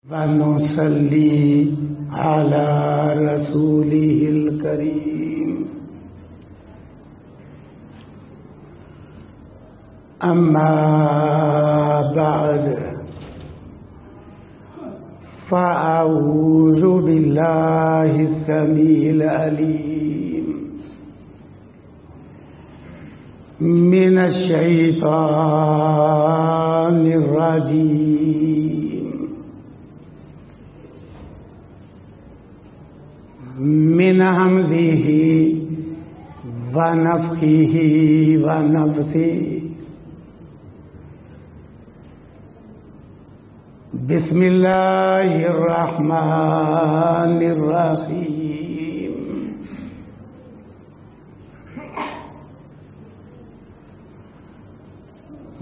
ونصلي على رسوله الكريم. أما بعد، فأعوذ بالله السميع العليم من الشيطان الرجيم من همزه ونفخه ونفثه. بسم الله الرحمن الرحيم.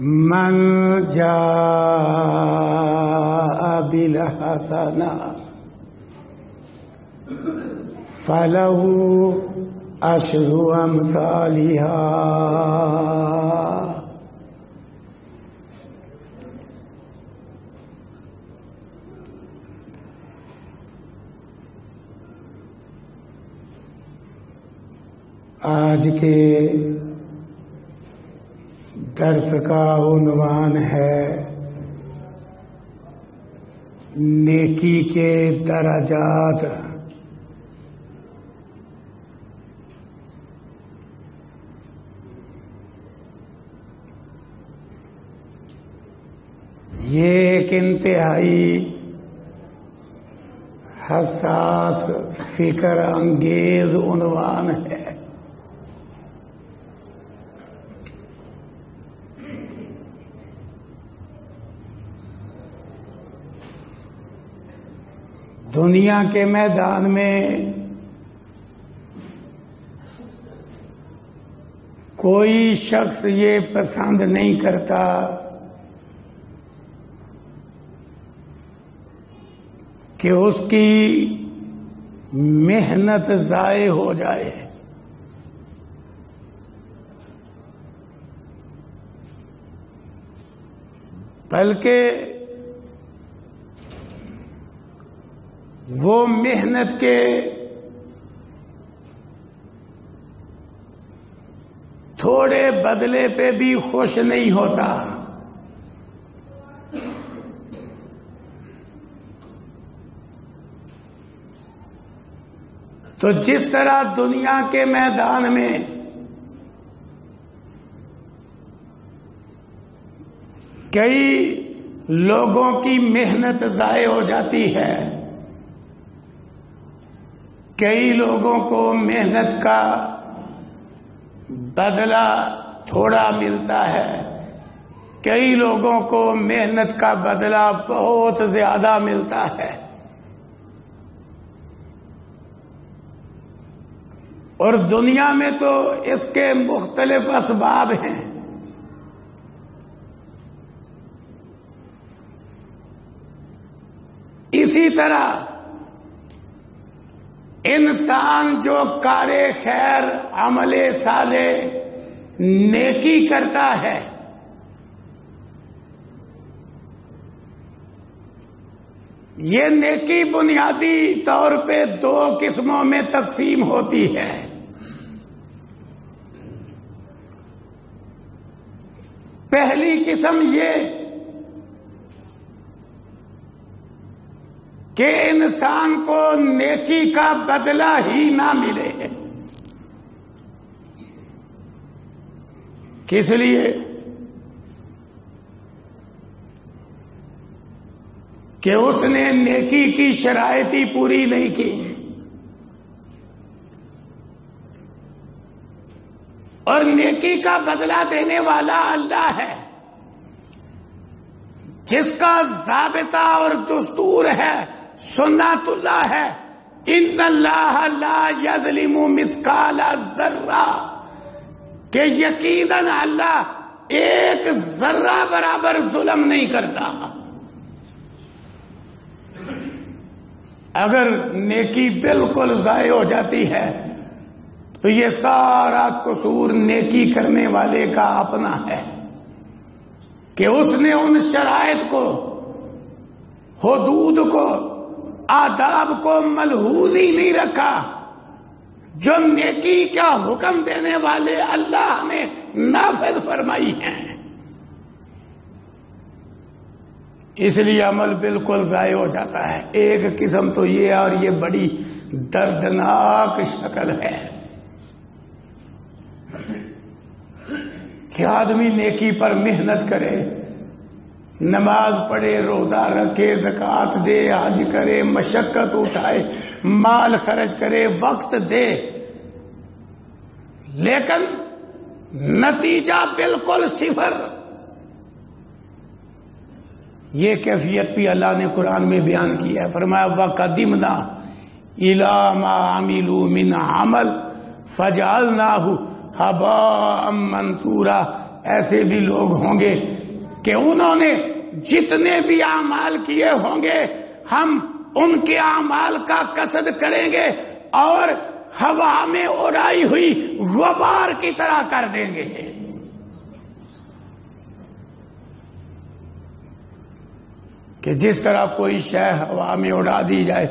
من جاء بالحسنة فله عشر أمثالها. آج کے درس کا عنوان ہے نیکی کے درجات. یہ ایک انتہائی حساس فکر انگیز عنوان ہے. دنیا کے میدان میں کوئی شخص یہ پسند نہیں کرتا کہ اس کی محنت ضائع ہو جائے. بلکہ وہ محنت کے تھوڑے بدلے پہ بھی خوش نہیں ہوتا. تو جس طرح دنیا کے میدان میں کئی لوگوں کی محنت ضائع ہو جاتی ہے، کئی لوگوں کو محنت کا بدلہ تھوڑا ملتا ہے، کئی لوگوں کو محنت کا بدلہ بہت زیادہ ملتا ہے. اور دنیا میں تو اس کے مختلف اسباب ہیں. اسی طرح انسان جو کار خیر، عمل صالح، نیکی کرتا ہے، یہ نیکی بنیادی طور پہ دو قسموں میں تقسیم ہوتی ہے. پہلی قسم یہ کہ انسان کو نیکی کا بدلہ ہی نہ ملے. کس لیے؟ کہ اس نے نیکی کی شرائط ہی پوری نہیں کی. اور نیکی کا بدلہ دینے والا اللہ ہے، جس کا ضابطہ اور دستور ہے، سنت اللہ ہے، ان اللہ لا یظلم مثقال ذرہ، کہ یقیناً اللہ ایک ذرہ برابر ظلم نہیں کرتا. اگر نیکی بالکل ضائع ہو جاتی ہے تو یہ سارا قصور نیکی کرنے والے کا اپنا ہے کہ اس نے ان شرائط کو حدود کو، آداب کو ملحوظ ہی نہیں رکھا جو نیکی کا حکم دینے والے اللہ نے نافذ فرمائی ہیں. اس لیے عمل بالکل ضائع ہو جاتا ہے. ایک قسم تو یہ، اور یہ بڑی دردناک شکل ہے کہ آدمی نیکی پر محنت کرے، نماز پڑھے، روزہ رکھے، زکوٰۃ دے، حج کرے، مشقت اٹھائے، مال خرچ کرے، وقت دے، لیکن نتیجہ بالکل صفر. یہ کیفیت بھی اللہ نے قرآن میں بیان کی ہے. فرمایا وَقَدِمْنَا إِلَىٰ مَا عَمِلُوا مِنْ عَمَلٍ فَجَعَلْنَاهُ هَبَاءً مَنْثُورًا. ایسے بھی لوگ ہوں گے کہ انہوں نے جتنے بھی اعمال کیے ہوں گے ہم ان کے اعمال کا قصد کریں گے اور ہوا میں اڑائی ہوئی غبار کی طرح کر دیں گے. کہ جس طرح کوئی شے ہوا میں اڑا دی جائے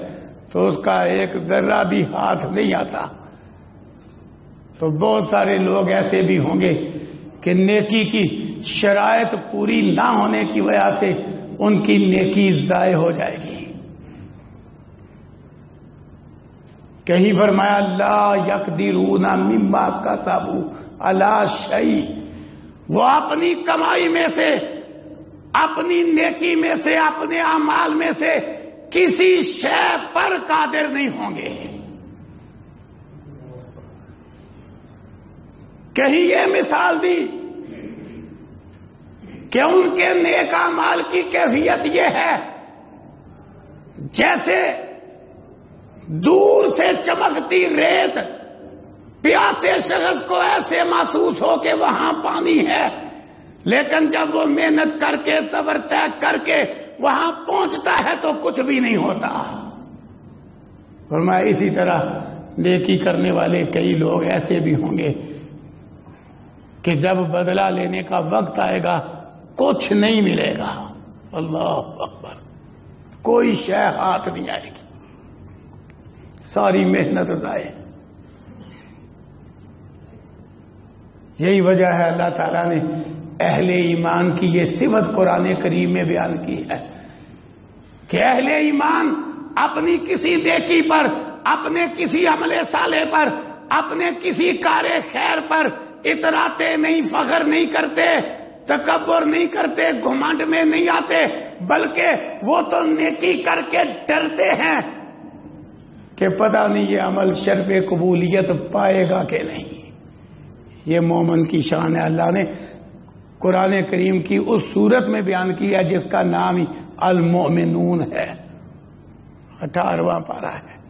تو اس کا ایک ذرہ بھی ہاتھ نہیں آتا. تو بہت سارے لوگ ایسے بھی ہوں گے کہ نیکی کی شرائط پوری نہ ہونے کی وجہ سے ان کی نیکی ضائع ہو جائے گی. کہیں فرمایا لا یقدرون مما کسبوا علی شیء. وہ اپنی کمائی میں سے، اپنی نیکی میں سے، اپنے اعمال میں سے کسی شے پر قادر نہیں ہوں گے. کہیں یہ مثال دی کہ ان کے نیک اعمال کی کیفیت یہ ہے جیسے دور سے چمکتی ریت پیاسے شخص کو ایسے محسوس ہو کہ وہاں پانی ہے، لیکن جب وہ محنت کر کے صبر طے کر کے وہاں پہنچتا ہے تو کچھ بھی نہیں ہوتا. فرمایا اسی طرح نیکی کرنے والے کئی لوگ ایسے بھی ہوں گے کہ جب بدلہ لینے کا وقت آئے گا کچھ نہیں ملے گا. اللہ اکبر. کوئی شے ہاتھ نہیں آئے گی، ساری محنت ضائع. یہی وجہ ہے اللہ تعالیٰ نے اہل ایمان کی یہ صفت قرآن کریم میں بیان کی ہے کہ اہل ایمان اپنی کسی نیکی پر، اپنے کسی عمل صالح پر، اپنے کسی کار خیر پر اتراتے نہیں، فخر نہیں کرتے، تکبر نہیں کرتے، گھمنڈ میں نہیں آتے، بلکہ وہ تو نیکی کر کے ڈرتے ہیں کہ پتہ نہیں یہ عمل شرف قبولیت پائے گا کہ نہیں. یہ مومن کی شان ہے. اللہ نے قرآن کریم کی اس صورت میں بیان کی ہے جس کا نام ہی المؤمنون ہے، 18واں پارہ ہے،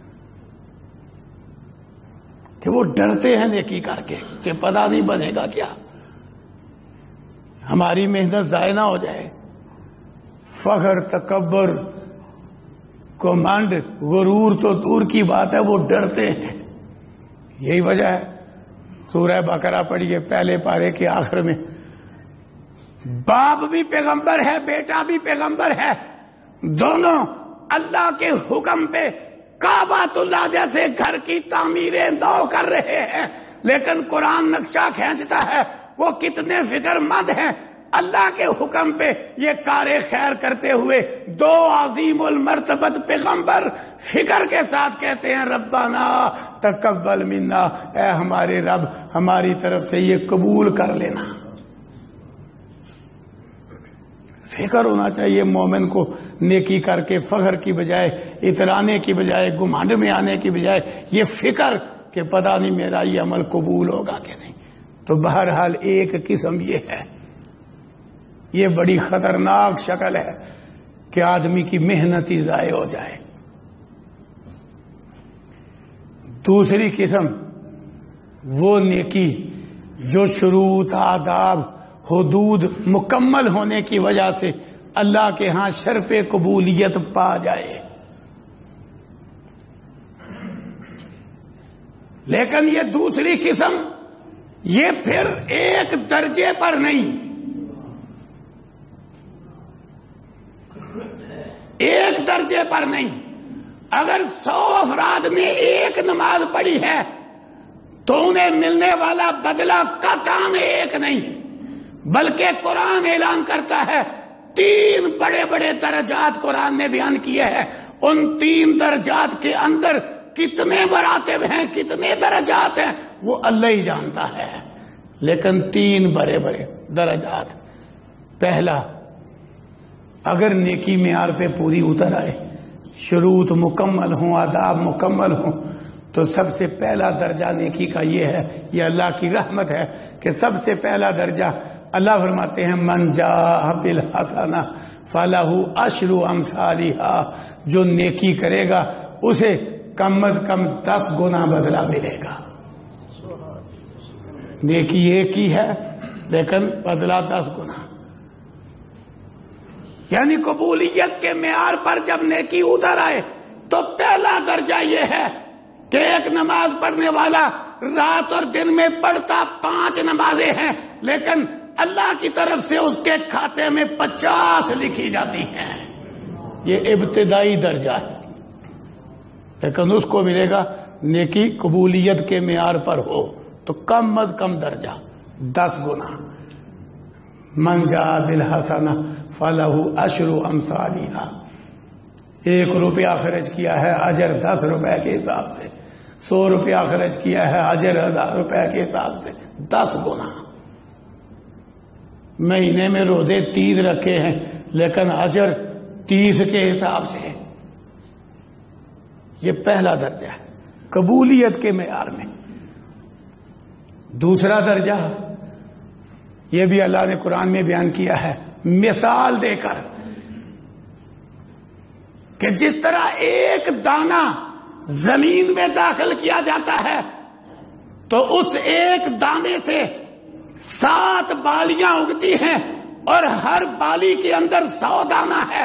کہ وہ ڈرتے ہیں نیکی کر کے کہ پتہ نہیں بنے گا کیا، ہماری محنت ضائع نہ ہو جائے. فخر، تکبر، گھمنڈ، غرور تو دور کی بات ہے، وہ ڈرتے ہیں. یہی وجہ ہے سورہ بقرہ پڑھیے پہلے پارے کے آخر میں، باپ بھی پیغمبر ہے، بیٹا بھی پیغمبر ہے، دونوں اللہ کے حکم پہ کعبۃ اللہ جیسے گھر کی تعمیریں نو کر رہے ہیں، لیکن قرآن نقشہ کھینچتا ہے وہ کتنے فکر مند ہیں. اللہ کے حکم پہ یہ کار خیر کرتے ہوئے دو عظیم المرتبت پیغمبر فکر کے ساتھ کہتے ہیں ربنا تقبل منا، اے ہمارے رب ہماری طرف سے یہ قبول کر لینا. فکر ہونا چاہیے مومن کو، نیکی کر کے فخر کی بجائے، اترانے کی بجائے، گھمنڈ میں آنے کی بجائے یہ فکر کہ پتہ نہیں میرا یہ عمل قبول ہوگا کہ نہیں. تو بہرحال ایک قسم یہ ہے، یہ بڑی خطرناک شکل ہے کہ آدمی کی محنت ہی ضائع ہو جائے. دوسری قسم وہ نیکی جو شروط، آداب، حدود مکمل ہونے کی وجہ سے اللہ کے ہاں شرف قبولیت پا جائے، لیکن یہ دوسری قسم یہ پھر ایک درجے پر نہیں، ایک درجے پر نہیں. اگر 100 افراد نے ایک نماز پڑھی ہے تو انہیں ملنے والا بدلہ قطعاً ایک نہیں، بلکہ قرآن اعلان کرتا ہے 3 بڑے بڑے درجات قرآن نے بیان کیے ہیں. ان 3 درجات کے اندر کتنے مراتب ہیں، کتنے درجات ہیں، وہ اللہ ہی جانتا ہے. لیکن 3 بڑے بڑے درجات. پہلا، اگر نیکی معیار پہ پوری اتر آئے، شروط مکمل ہوں، آداب مکمل ہوں، تو سب سے پہلا درجہ نیکی کا یہ ہے، یہ اللہ کی رحمت ہے کہ سب سے پہلا درجہ اللہ فرماتے ہیں من جاء بالحسنہ فلہ عشر امثالھا. جو نیکی کرے گا اسے کم از کم 10 گنا بدلہ ملے گا. نیکی ایک ہی ہے لیکن بدلہ 10 گنا. یعنی قبولیت کے معیار پر جب نیکی اتر آئے تو پہلا درجہ یہ ہے کہ ایک نماز پڑھنے والا رات اور دن میں پڑھتا 5 نمازیں ہیں، لیکن اللہ کی طرف سے اس کے کھاتے میں 50 لکھی جاتی ہیں. یہ ابتدائی درجہ ہے، لیکن اس کو ملے گا نیکی قبولیت کے معیار پر ہو تو کم از کم درجہ 10 گنا. من جاء بالحسنہ فلہ عشر امثالھا. 1 روپیہ خرچ کیا ہے اجر 10 روپے کے حساب سے، 100 روپیہ خرچ کیا ہے اجر 1000 روپے کے حساب سے 10 گنا. مہینے میں روزے 30 رکھے ہیں لیکن اجر 30 کے حساب سے. یہ پہلا درجہ ہے قبولیت کے معیار میں. دوسرا درجہ یہ بھی اللہ نے قرآن میں بیان کیا ہے مثال دے کر کہ جس طرح ایک دانہ زمین میں داخل کیا جاتا ہے تو اس ایک دانے سے 7 بالیاں اگتی ہیں اور ہر بالی کے اندر 100 دانہ ہے.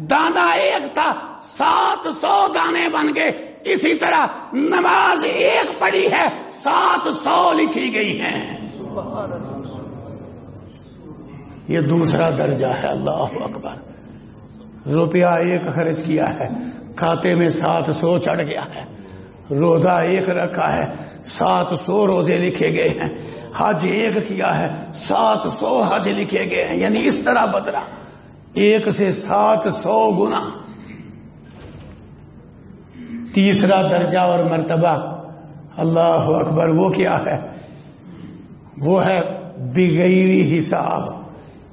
دانہ ایک تھا، 700 دانے بن گئے. اسی طرح نماز ایک پڑھی ہے، 700 لکھی گئی ہیں. یہ دوسرا درجہ ہے. اللہ اکبر. روپیہ 1 خرچ کیا ہے، کھاتے میں 700 چڑھ گیا ہے. روزہ 1 رکھا ہے، 700 روزے لکھے گئے ہیں. حج 1 کیا ہے، 700 حج لکھے گئے ہیں. یعنی اس طرح بدلا 1 سے 700 گنا. تیسرا درجہ اور مرتبہ اللہ اکبر وہ کیا ہے؟ وہ ہے بغیر حساب.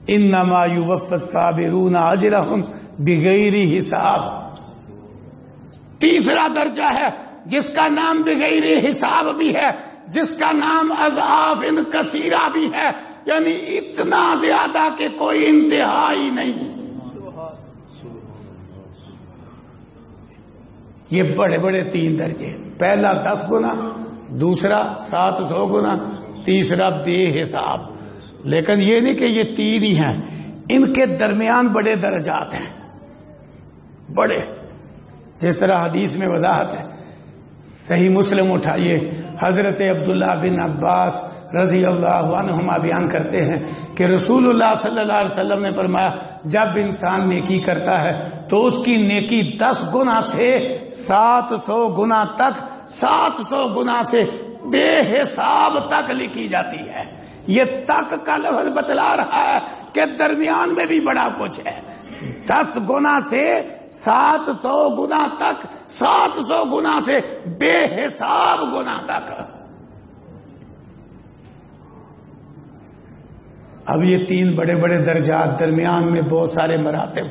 انما یوفی الصابرون اجرهم بغیر حساب. تیسرا درجہ ہے جس کا نام بغیر حساب بھی ہے، جس کا نام اضعاف کثیرہ بھی ہے. یعنی اتنا زیادہ کہ کوئی انتہا ہی نہیں. یہ بڑے بڑے 3 درجے. پہلا 10 گنا، دوسرا 700 گنا، تیسرا بے حساب. لیکن یہ نہیں کہ یہ 3 ہی ہیں، ان کے درمیان بڑے درجات ہیں، بڑے. جس طرح حدیث میں وضاحت ہے، صحیح مسلم اٹھائیے، حضرت عبداللہ بن عباس رضی اللہ عنہما بیان کرتے ہیں کہ رسول اللہ صلی اللہ علیہ وسلم نے فرمایا جب انسان نیکی کرتا ہے تو اس کی نیکی 10 گنا سے 700 گنا تک، 700 گنا سے بے حساب تک لکھی جاتی ہے. یہ تک کا لفظ بتلا رہا ہے کہ درمیان میں بھی بڑا کچھ ہے. 10 گنا سے 700 گنا تک، 700 گنا سے بے حساب گنا تک. اب یہ 3 بڑے بڑے درجات، درمیان میں بہت سارے مراتب.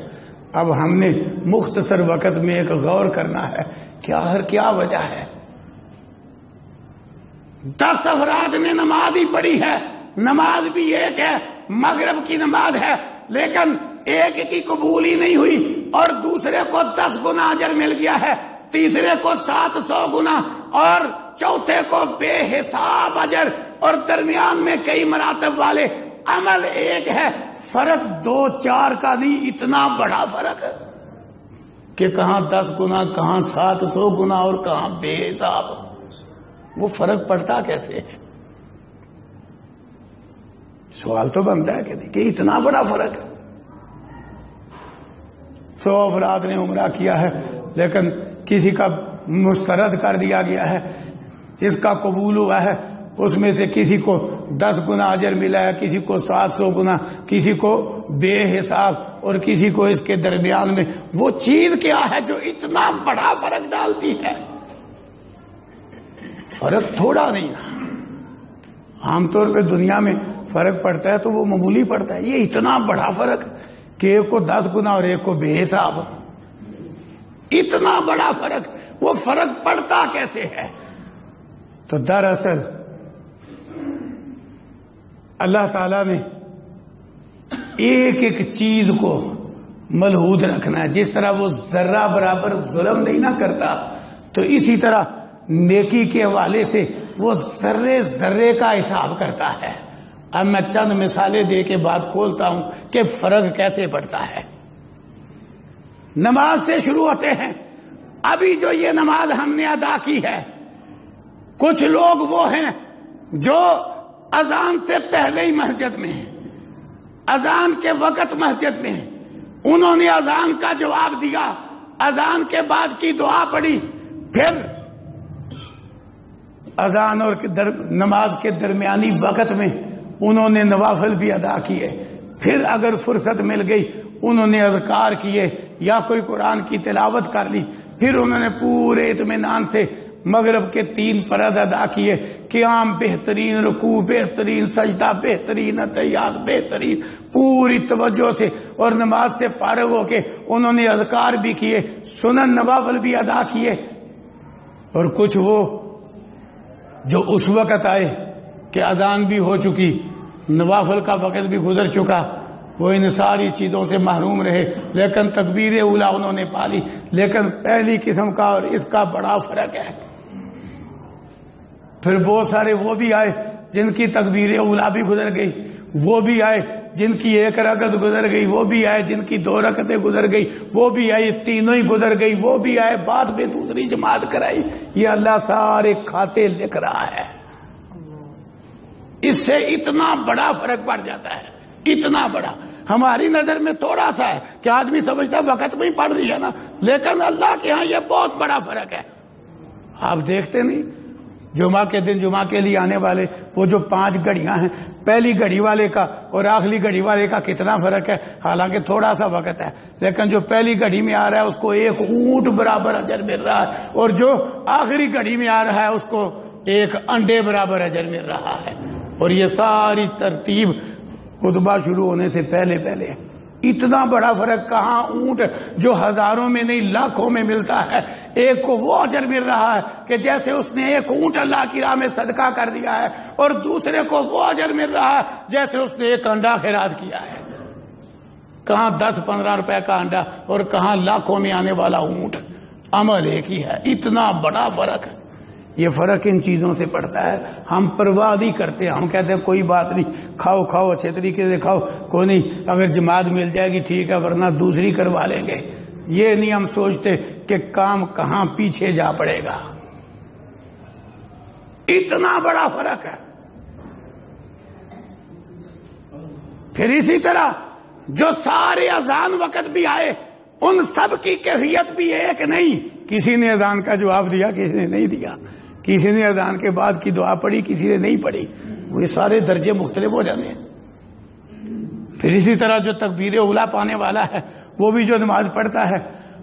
اب ہم نے مختصر وقت میں ایک غور کرنا ہے کہ آخر کیا وجہ ہے. 10 افراد نے نماز ہی پڑھی ہے، نماز بھی ایک ہے، مغرب کی نماز ہے، لیکن ایک کی قبول ہی نہیں ہوئی اور دوسرے کو 10 گنا اجر مل گیا ہے، تیسرے کو 700 گنا اور چوتھے کو بے حساب اجر، اور درمیان میں کئی مراتب والے عمل ایک ہے. فرق 2-4 کا نہیں، اتنا بڑا فرق کہ کہاں 10 گنا، کہاں 700 گنا اور کہاں بے حساب. وہ فرق پڑتا کیسے ہے؟ سوال تو بنتا ہے کہ اتنا بڑا فرق. 100 افراد نے عمرہ کیا ہے لیکن کسی کا مسترد کر دیا گیا ہے، اس کا قبول ہوا ہے، اس میں سے کسی کو 10 گنا اجر ملا ہے، کسی کو 700 گنا، کسی کو بے حساب، اور کسی کو اس کے درمیان میں۔ وہ چیز کیا ہے جو اتنا بڑا فرق ڈالتی ہے؟ فرق تھوڑا نہیں ہے، عام طور پہ دنیا میں فرق پڑتا ہے تو وہ معمولی پڑتا ہے، یہ اتنا بڑا فرق کہ ایک کو 10 گنا اور ایک کو بے حساب، اتنا بڑا فرق۔ وہ فرق پڑتا کیسے ہے؟ تو دراصل اللہ تعالیٰ نے ایک ایک چیز کو ملحوظ رکھنا ہے۔ جس طرح وہ ذرہ برابر ظلم نہیں نہ کرتا، تو اسی طرح نیکی کے حوالے سے وہ ذرے ذرے کا حساب کرتا ہے۔ اب میں چند مثالیں دے کے بات کھولتا ہوں کہ فرق کیسے پڑتا ہے۔ نماز سے شروع ہوتے ہیں۔ ابھی جو یہ نماز ہم نے ادا کی ہے، کچھ لوگ وہ ہیں جو اذان سے پہلے ہی مسجد میں ہیں، اذان کے وقت مسجد میں ہیں، انہوں نے اذان کا جواب دیا، اذان کے بعد کی دعا پڑھی، پھر اذان اور نماز کے درمیانی وقت میں انہوں نے نوافل بھی ادا کیے، پھر اگر فرصت مل گئی انہوں نے اذکار کیے یا کوئی قرآن کی تلاوت کر لی، پھر انہوں نے پورے اطمینان سے مغرب کے 3 فرض ادا کیے، قیام بہترین، رکوع بہترین، سجدہ بہترین، تحیات بہترین، پوری توجہ سے، اور نماز سے فارغ ہو کے انہوں نے اذکار بھی کیے، سنن نوافل بھی ادا کیے۔ اور کچھ وہ جو اس وقت آئے کہ اذان بھی ہو چکی، نوافل کا وقت بھی گزر چکا، وہ ان ساری چیزوں سے محروم رہے، لیکن تکبیر اولیٰ انہوں نے پالی۔ لیکن پہلی قسم کا اور اس کا بڑا فرق ہے۔ پھر بہت سارے وہ بھی آئے جن کی تکبیر اولیٰ بھی گزر گئی، وہ بھی آئے جن کی 1 رکعت گزر گئی، وہ بھی آئے جن کی 2 رکعتیں گزر گئی، وہ بھی آئے تینوں ہی گزر گئی، وہ بھی آئے بعد میں دوسری جماعت کرائی۔ یہ اللہ سارے کھاتے لکھ رہا ہے۔ اس سے اتنا بڑا فرق پڑ جاتا ہے، اتنا بڑا۔ ہماری نظر میں تھوڑا سا ہے کہ آدمی سمجھتا ہے وقت میں ہی پڑھ رہی ہے نا، لیکن اللہ کے ہاں یہ بہت بڑا فرق ہے۔ آپ دیکھتے نہیں جمعہ کے دن جمعہ کے لیے آنے والے وہ جو 5 گھڑیاں ہیں، پہلی گھڑی والے کا اور آخری گھڑی والے کا کتنا فرق ہے؟ حالانکہ تھوڑا سا وقت ہے، لیکن جو پہلی گھڑی میں آ رہا ہے اس کو 1 اونٹ برابر اجر مل رہا ہے، اور جو آخری گھڑی میں آ رہا ہے اس کو 1 انڈے برابر اجر مل رہا ہے۔ اور یہ ساری ترتیب خطبہ شروع ہونے سے پہلے پہلے۔ اتنا بڑا فرق کہاں؟ اونٹ جو ہزاروں میں نہیں لاکھوں میں ملتا ہے، ایک کو وہ اجر مل رہا ہے کہ جیسے اس نے 1 اونٹ اللہ کی راہ میں صدقہ کر دیا ہے، اور دوسرے کو وہ اجر مل رہا ہے جیسے اس نے 1 انڈا خیرات کیا ہے۔ کہاں 10-15 روپے کا انڈا اور کہاں لاکھوں میں آنے والا اونٹ، عمل ایک ہی ہے۔ اتنا بڑا فرق ہے۔ یہ فرق ان چیزوں سے پڑتا ہے، ہم پرواہ نہیں کرتے، ہم کہتے ہیں کوئی بات نہیں، کھاؤ کھاؤ اچھے طریقے سے کھاؤ، کوئی نہیں، اگر جماعت مل جائے گی ٹھیک ہے ورنہ دوسری کروا لیں گے۔ یہ نہیں ہم سوچتے کہ کام کہاں پیچھے جا پڑے گا۔ اتنا بڑا فرق ہے۔ پھر اسی طرح جو سارے اذان وقت بھی آئے، ان سب کی کیفیت بھی ایک نہیں۔ کسی نے اذان کا جواب دیا، کسی نے نہیں دیا، کسی نے اذان کے بعد کی دعا پڑھی، کسی نے نہیں پڑھی، وہ سارے درجے مختلف ہو جانے ہیں۔ پھر اسی طرح جو تکبیر اولیٰ پانے والا ہے، وہ بھی جو نماز پڑھتا ہے،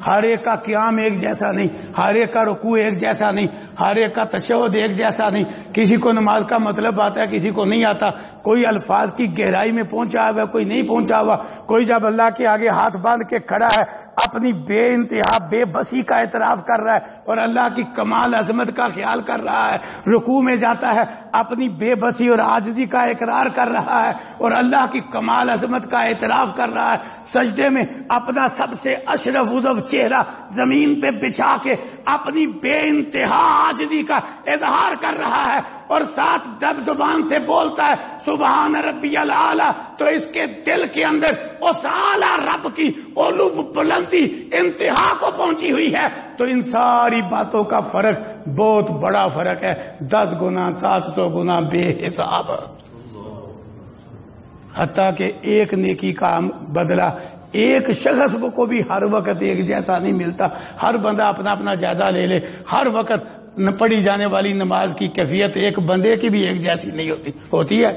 ہر ایک کا قیام ایک جیسا نہیں، ہر ایک کا رکوع ایک جیسا نہیں، ہر ایک کا تشہد ایک جیسا نہیں، کسی کو نماز کا مطلب آتا ہے، کسی کو نہیں آتا، کوئی الفاظ کی گہرائی میں پہنچا ہوا ہے، کوئی نہیں پہنچا ہوا، کوئی جب اللہ کے آگے ہاتھ باندھ کے کھڑا ہے اپنی بے انتہا بے بسی کا اعتراف کر رہا ہے اور اللہ کی کمال عظمت کا خیال کر رہا ہے، رکوع میں جاتا ہے اپنی بے بسی اور عاجزی کا اقرار کر رہا ہے اور اللہ کی کمال عظمت کا اعتراف کر رہا ہے، سجدے میں اپنا سب سے اشرف اضف چہرہ زمین پہ بچھا کے اپنی بے انتہا عاجزی کا اظہار کر رہا ہے، اور ساتھ جب زبان سے بولتا ہے سبحان ربی الاعلی، تو اس کے دل کے اندر اس اعلیٰ رب کی علو بلندی انتہا کو پہنچی ہوئی ہے۔ تو ان ساری باتوں کا فرق بہت بڑا فرق ہے، 10 گنا 700 گنا بے حساب، حتیٰ کہ ایک نیکی کا بدلہ ایک شخص کو بھی ہر وقت ایک جیسا نہیں ملتا. ہر بندہ اپنا اپنا جائزہ لے لے. ہر وقت پڑھی جانے والی نماز کی کیفیت ایک بندے کی بھی ایک جیسی نہیں ہوتی ہے.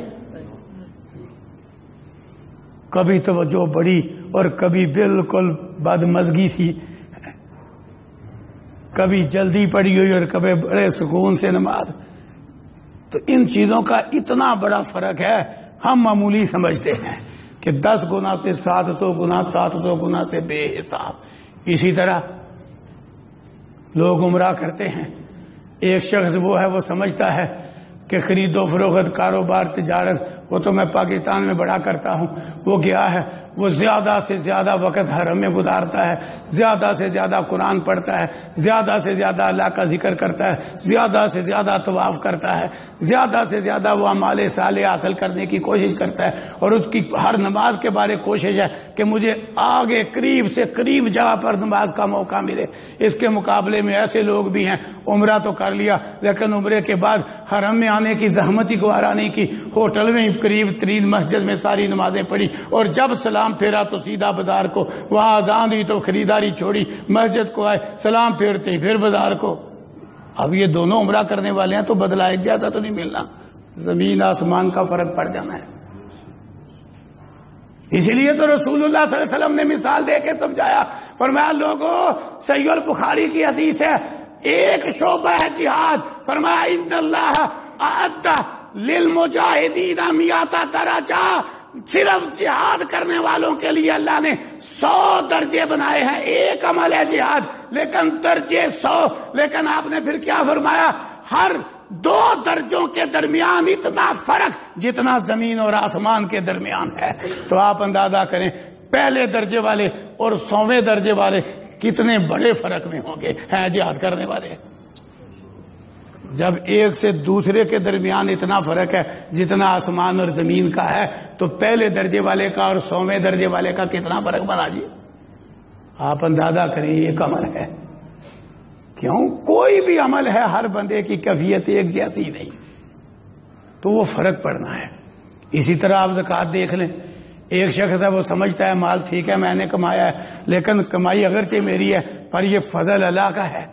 کبھی توجہ بڑی اور کبھی بالکل بدمزگی سی، کبھی جلدی پڑھی ہوئی اور کبھی بڑے سکون سے نماز. تو ان چیزوں کا اتنا بڑا فرق ہے، ہم معمولی سمجھتے ہیں کہ 10 گنا سے 700 گنا، 700 گنا سے بے حساب. اسی طرح لوگ عمرہ کرتے ہیں. ایک شخص وہ ہے، وہ سمجھتا ہے کہ خرید و فروخت، کاروبار، تجارت وہ تو میں پاکستان میں بڑا کرتا ہوں. وہ گیا ہے، وہ زیادہ سے زیادہ وقت حرم میں گزارتا ہے، زیادہ سے زیادہ قرآن پڑھتا ہے، زیادہ سے زیادہ اللہ کا ذکر کرتا ہے، زیادہ سے زیادہ طواف کرتا ہے، زیادہ سے زیادہ وہ اعمال صالح حاصل کرنے کی کوشش کرتا ہے، اور اس کی ہر نماز کے بارے کوشش ہے کہ مجھے آگے قریب سے قریب جگہ پر نماز کا موقع ملے. اس کے مقابلے میں ایسے لوگ بھی ہیں، عمرہ تو کر لیا لیکن عمرے کے بعد حرم میں آنے کی زحمت ہی گوارا نہیں کی، ہوٹل میں قریب ترین مسجد میں ساری نمازیں پڑھی، اور جب سلام پھیرا تو سیدھا بازار کو، وہاں اذان دی تو خریداری چھوڑی، مسجد کو آئے، سلام پھیرتے ہی پھر بازار کو. اب یہ دونوں عمرہ کرنے والے ہیں تو بدلہ ایک جیسا تو نہیں ملنا، زمین آسمان کا فرق پڑ جانا ہے. اسی لیے تو رسول اللہ صلی اللہ علیہ وسلم نے مثال دے کے سمجھایا، فرمایا لوگوں، صحیح البخاری کی حدیث ہے، ایک شعبہ ہے جہاد، فرمایا ان اللہ اعد للمجاہدین 100 درجہ، صرف جہاد کرنے والوں کے لیے اللہ نے 100 درجے بنائے ہیں. ایک عمل ہے جہاد لیکن درجے 100. لیکن آپ نے پھر کیا فرمایا؟ ہر 2 درجوں کے درمیان اتنا فرق جتنا زمین اور آسمان کے درمیان ہے. تو آپ اندازہ کریں پہلے درجے والے اور 100ویں درجے والے کتنے بڑے فرق میں ہوں گے ہیں جہاد کرنے والے. جب ایک سے دوسرے کے درمیان اتنا فرق ہے جتنا آسمان اور زمین کا ہے، تو پہلے درجے والے کا اور 100ویں درجے والے کا کتنا فرق بنا جی. آپ اندازہ کریں یہ عمل ہے. کیوں؟ کوئی بھی عمل ہے ہر بندے کی کیفیت ایک جیسی نہیں، تو وہ فرق پڑنا ہے. اسی طرح آپ زکوٰۃ دیکھ لیں. ایک شخص ہے وہ سمجھتا ہے مال ٹھیک ہے میں نے کمایا ہے، لیکن کمائی اگرچہ میری ہے پر یہ فضل اللہ کا ہے،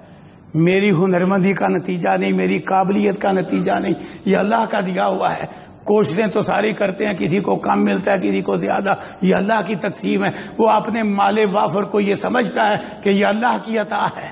میری ہنرمندی کا نتیجہ نہیں، میری قابلیت کا نتیجہ نہیں، یہ اللہ کا دیا ہوا ہے. کوششیں تو ساری کرتے ہیں، کسی کو کم ملتا ہے کسی کو زیادہ، یہ اللہ کی تقسیم ہے. وہ اپنے مال وافر کو یہ سمجھتا ہے کہ یہ اللہ کی عطا ہے،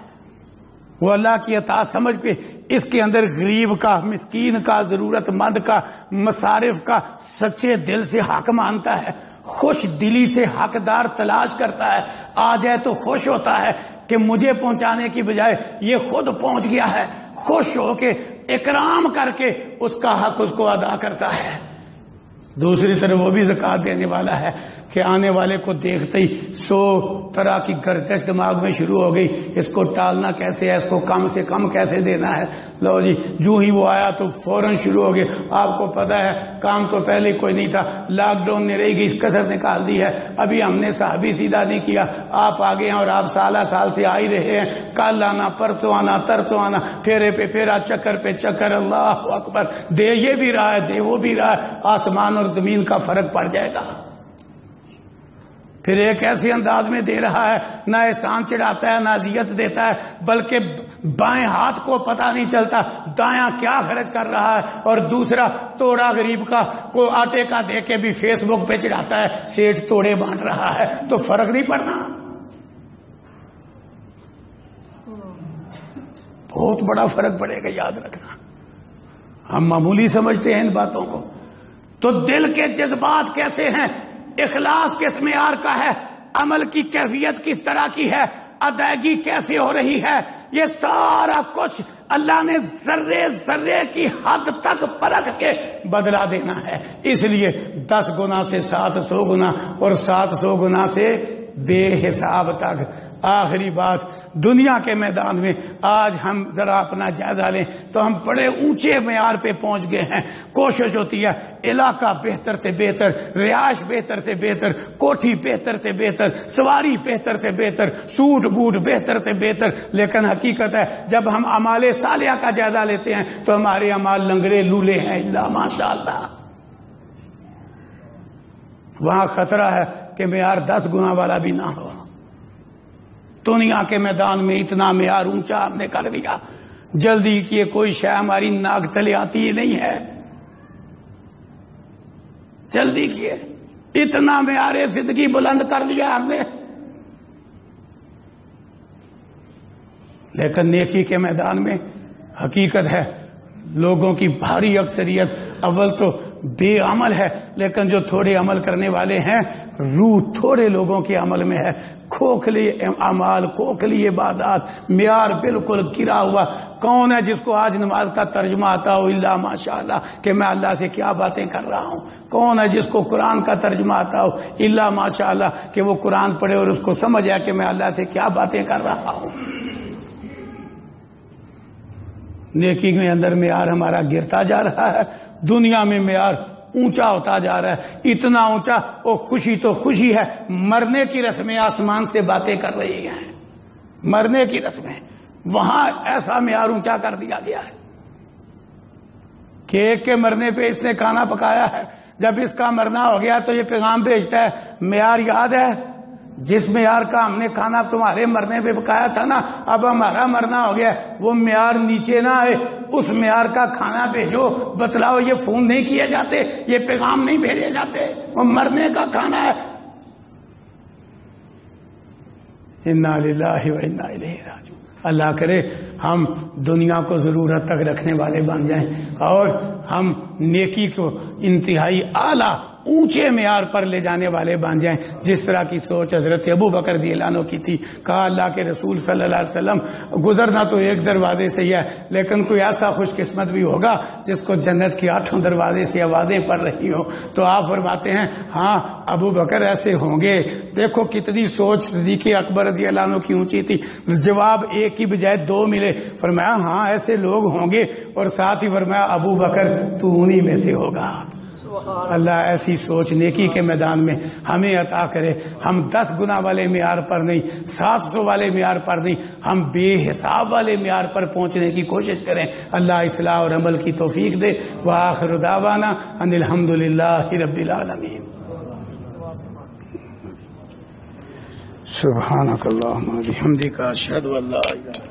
وہ اللہ کی عطا سمجھ کے اس کے اندر غریب کا، مسکین کا، ضرورت مند کا، مصارف کا سچے دل سے حق مانتا ہے، خوش دلی سے حقدار تلاش کرتا ہے. آ جائے تو خوش ہوتا ہے کہ مجھے پہنچانے کی بجائے یہ خود پہنچ گیا ہے، خوش ہو کے اکرام کر کے اس کا حق اس کو ادا کرتا ہے. دوسری طرف وہ بھی زکوٰۃ دینے والا ہے کہ آنے والے کو دیکھتے ہی 100 طرح کی گردش دماغ میں شروع ہو گئی، اس کو ٹالنا کیسے ہے، اس کو کم سے کم کیسے دینا ہے. لو جی جو ہی وہ آیا تو فوراً شروع ہو گئے. آپ کو پتہ ہے کام تو پہلے کوئی نہیں تھا، لاک ڈاؤن نے رہی گئی اس کسر نکال دی ہے، ابھی ہم نے صحابی سیدھا نہیں کیا، آپ آگے ہیں اور آپ سالہ سال سے آ ہی رہے ہیں، کل آنا، پرسوں آنا، ترسوں آنا، پھیرے پہ پھیرا، چکر پہ چکر. اللہ اکبر. دے یہ بھی رہا ہے، دے وہ بھی رہا ہے، آسمان اور زمین کا فرق پڑ جائے گا. پھر ایک ایسے انداز میں دے رہا ہے، نہ احسان چڑھاتا ہے نہ اذیت دیتا ہے، بلکہ بائیں ہاتھ کو پتہ نہیں چلتا دایاں کیا خرچ کر رہا ہے. اور دوسرا توڑا غریب کا کو آٹے کا دے کے بھی فیس بک پہ چڑھاتا ہے، سیٹ توڑے بانٹ رہا ہے. تو فرق نہیں پڑنا، بہت بڑا فرق پڑے گا، یاد رکھنا. ہم معمولی سمجھتے ہیں ان باتوں کو. تو دل کے جذبات کیسے ہیں، اخلاص کس معیار کا ہے، عمل کی کیفیت کس طرح کی ہے، ادائیگی کیسے ہو رہی ہے، یہ سارا کچھ اللہ نے ذرے ذرے کی حد تک پرکھ کے بدلا دینا ہے. اس لیے 10 گنا سے 700 گنا اور 700 گنا سے بے حساب تک. آخری بات، دنیا کے میدان میں آج ہم ذرا اپنا جائزہ لیں تو ہم بڑے اونچے معیار پہ پہنچ گئے ہیں. کوشش ہوتی ہے علاقہ بہتر سے بہتر، رہائش بہتر سے بہتر، کوٹھی بہتر سے بہتر، سواری بہتر سے بہتر، سوٹ بوٹ بہتر سے بہتر. لیکن حقیقت ہے جب ہم اعمال صالحہ کا جائزہ لیتے ہیں تو ہمارے اعمال لنگڑے لولے ہیں. اللہ ماشاء اللہ. وہاں خطرہ ہے کہ معیار 10 گنا والا بھی نہ ہو. دنیا کے میدان میں اتنا معیار اونچا ہم نے کر لیا. جلدی کیے کوئی شے ہماری ناک تلے آتی ہی نہیں ہے. جلدی کیے اتنا معیار زندگی بلند کر لیا ہم نے. لیکن نیکی کے میدان میں حقیقت ہے لوگوں کی بھاری اکثریت اول تو بے عمل ہے، لیکن جو تھوڑے عمل کرنے والے ہیں روح تھوڑے لوگوں کے عمل میں ہے. کھوکھلی اعمال، کھوکھلی عبادات، معیار بالکل گرا ہوا. کون ہے جس کو آج نماز کا ترجمہ آتا ہو الا ماشاء اللہ کہ میں اللہ سے کیا باتیں کر رہا ہوں؟ کون ہے جس کو قرآن کا ترجمہ آتا ہو الا ماشاء اللہ کہ وہ قرآن پڑھے اور اس کو سمجھ آئے کہ میں اللہ سے کیا باتیں کر رہا ہوں؟ نیکی کے اندر معیار ہمارا گرتا جا رہا ہے، دنیا میں معیار اونچا ہوتا جا رہا ہے. اتنا اونچا وہ خوشی تو خوشی ہے، مرنے کی رسمیں آسمان سے باتیں کر رہی ہیں. مرنے کی رسمیں وہاں ایسا معیار اونچا کر دیا گیا ہے کہ ایک کے مرنے پہ اس نے کھانا پکایا ہے، جب اس کا مرنا ہو گیا تو یہ پیغام بھیجتا ہے معیار یاد ہے جس معیار کا ہم نے کھانا تمہارے مرنے پہ پکایا تھا نا، اب ہمارا مرنا ہو گیا، وہ معیار نیچے نہ آئے، اس معیار کا کھانا بھیجو. بتلاؤ یہ فون نہیں کیے جاتے، یہ پیغام نہیں بھیجے جاتے، وہ مرنے کا کھانا ہے. انا للہ و انا الیہ راجعون. اللہ کرے ہم دنیا کو ضرورت تک رکھنے والے بن جائیں اور ہم نیکی کو انتہائی اعلیٰ اونچے معیار پر لے جانے والے بن جائیں، جس طرح کی سوچ حضرت ابو بکر رضی اللہ عنہ کی تھی. کہا اللہ کے رسول صلی اللہ علیہ وسلم گزرنا تو ایک دروازے سے ہی ہے، لیکن کوئی ایسا خوش قسمت بھی ہوگا جس کو جنت کی 8 دروازے سے آوازیں پڑ رہی ہو. تو آپ فرماتے ہیں ہاں ابو بکر ایسے ہوں گے. دیکھو کتنی سوچ صدیق اکبر رضی اللہ عنہ کی اونچی تھی. جواب ایک کی بجائے 2 ملے. فرمایا ہاں ایسے لوگ ہوں گے، اور ساتھ ہی فرمایا ابو بکر تو انہی میں سے ہوگا. اللہ ایسی سوچ نیکی کے میدان میں ہمیں عطا کرے. ہم 10 گنا والے معیار پر نہیں، 700 والے معیار پر نہیں، ہم بے حساب والے معیار پر پہنچنے کی کوشش کریں. اللہ اصلاح اور عمل کی توفیق دے. وآخر دعوانا ان الحمدللہ رب العالمین. سبحانک اللہم و بحمدک اشہد ان لا الہ الا انت